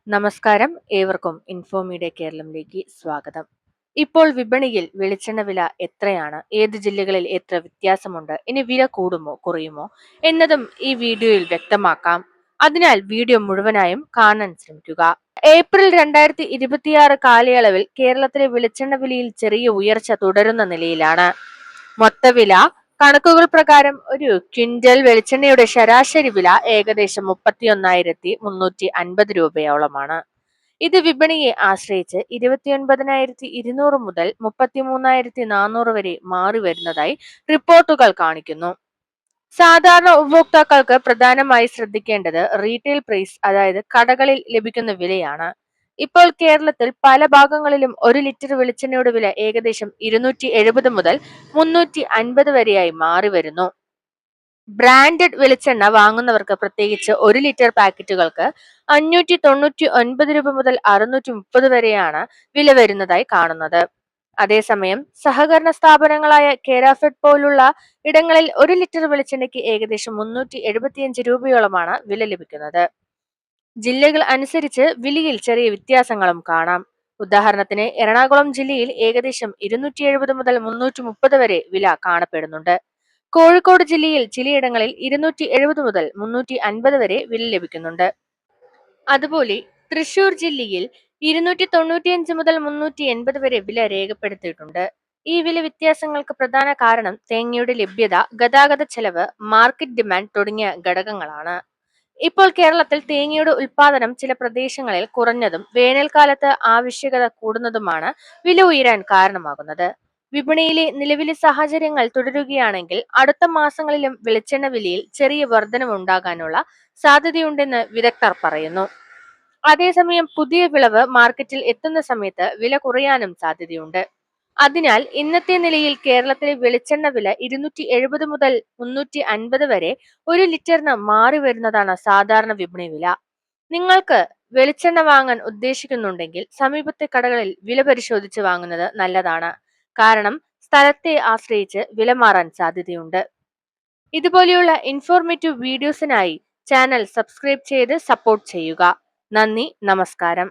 നമസ്കാരം, ഏവർക്കും info media കേരളത്തിലേക്ക് സ്വാഗതം. ഇപ്പോൾ വിപണിയിൽ വെളിച്ചെണ്ണ വില എത്രയാണ്, ഏത് ജില്ലകളിൽ എത്ര വ്യത്യാസമുണ്ട്, ഇനി വില കൂടുമോ കുറയുമോ എന്നതും ഈ വീഡിയോയിൽ വ്യക്തമാക്കാം. അതിനാൽ വീഡിയോ മുഴുവനായും കാണാൻ ശ്രമിക്കുക. ഏപ്രിൽ 2026 കാലയളവിൽ കേരളത്തിലെ വെളിച്ചെണ്ണ വിലയിൽ ചെറിയ ഉയർച്ച തുടരുന്ന നിലയിലാണ്. മൊത്തവില കണക്കുകൾ പ്രകാരം ഒരു ക്വിന്റൽ വെളിച്ചെണ്ണയുടെ ശരാശരി വില ഏകദേശം 31,350 രൂപയോളമാണ്. ഇത് വിപണിയെ ആശ്രയിച്ച് 29,200 മുതൽ 33,400 വരെ മാറി വരുന്നതായി റിപ്പോർട്ടുകൾ കാണിക്കുന്നു. സാധാരണ ഉപഭോക്താക്കൾക്ക് പ്രധാനമായി ശ്രദ്ധിക്കേണ്ടത് റീറ്റെയിൽ പ്രൈസ്, അതായത് കടകളിൽ ലഭിക്കുന്ന വിലയാണ്. ഇപ്പോൾ കേരളത്തിൽ പല ഭാഗങ്ങളിലും 1 ലിറ്റർ വെളിച്ചെണ്ണയുടെ വില ഏകദേശം 270 മുതൽ 350 വരെയായി മാറി വരുന്നു. ബ്രാൻഡഡ് വെളിച്ചെണ്ണ വാങ്ങുന്നവർക്ക്, പ്രത്യേകിച്ച് 1 ലിറ്റർ പാക്കറ്റുകൾക്ക് 599 രൂപ മുതൽ 630 വരെയാണ് വില വരുന്നതായി കാണുന്നത്. അതേസമയം സഹകരണ സ്ഥാപനങ്ങളായ കേരാഫെഡ് പോലുള്ള ഇടങ്ങളിൽ 1 ലിറ്റർ വെളിച്ചെണ്ണയ്ക്ക് ഏകദേശം 375 രൂപയോളമാണ് വില ലഭിക്കുന്നത്. ജില്ലകൾ അനുസരിച്ച് വിലയിൽ ചെറിയ വ്യത്യാസങ്ങളും കാണാം. ഉദാഹരണത്തിന് എറണാകുളം ജില്ലയിൽ ഏകദേശം 270 മുതൽ 330 വരെ വില കാണപ്പെടുന്നുണ്ട്. കോഴിക്കോട് ജില്ലയിൽ ചിലയിടങ്ങളിൽ 270 മുതൽ 350 വരെ വില ലഭിക്കുന്നുണ്ട്. അതുപോലെ തൃശൂർ ജില്ലയിൽ 295 മുതൽ 380 വരെ വില രേഖപ്പെടുത്തിയിട്ടുണ്ട്. ഈ വില വ്യത്യാസങ്ങൾക്ക് പ്രധാന കാരണം തേങ്ങയുടെ ലഭ്യത, ഗതാഗത ചെലവ്, മാർക്കറ്റ് ഡിമാൻഡ് തുടങ്ങിയ ഘടകങ്ങളാണ്. ഇപ്പോൾ കേരളത്തിൽ തേങ്ങയുടെ ഉൽപാദനം ചില പ്രദേശങ്ങളിൽ കുറഞ്ഞതും വേനൽക്കാലത്ത് ആവശ്യകത കൂടുന്നതുമാണ് വില ഉയരാൻ കാരണമാകുന്നത്. വിപണിയിലെ നിലവിലെ സാഹചര്യങ്ങൾ തുടരുകയാണെങ്കിൽ അടുത്ത മാസങ്ങളിലും വെളിച്ചെണ്ണ വിലയിൽ ചെറിയ വർധനവുണ്ടാകാനുള്ള സാധ്യതയുണ്ടെന്ന് വിദഗ്ധർ പറയുന്നു. അതേസമയം പുതിയ വിളവ് മാർക്കറ്റിൽ എത്തുന്ന സമയത്ത് വില കുറയാനും സാധ്യതയുണ്ട്. അതിനാൽ ഇന്നത്തെ നിലയിൽ കേരളത്തിലെ വെളിച്ചെണ്ണ വില 270 മുതൽ 350 വരെ 1 ലിറ്ററിന് മാറി വരുന്നതാണ് സാധാരണ വിപണി വില. നിങ്ങൾക്ക് വെളിച്ചെണ്ണ വാങ്ങാൻ ഉദ്ദേശിക്കുന്നുണ്ടെങ്കിൽ സമീപത്തെ കടകളിൽ വില പരിശോധിച്ച് വാങ്ങുന്നത് നല്ലതാണ്. കാരണം സ്ഥലത്തെ ആശ്രയിച്ച് വില മാറാൻ സാധ്യതയുണ്ട്. ഇതുപോലെയുള്ള ഇൻഫോർമേറ്റീവ് വീഡിയോസിനായി ചാനൽ സബ്സ്ക്രൈബ് ചെയ്ത് സപ്പോർട്ട് ചെയ്യുക. നന്ദി, നമസ്കാരം.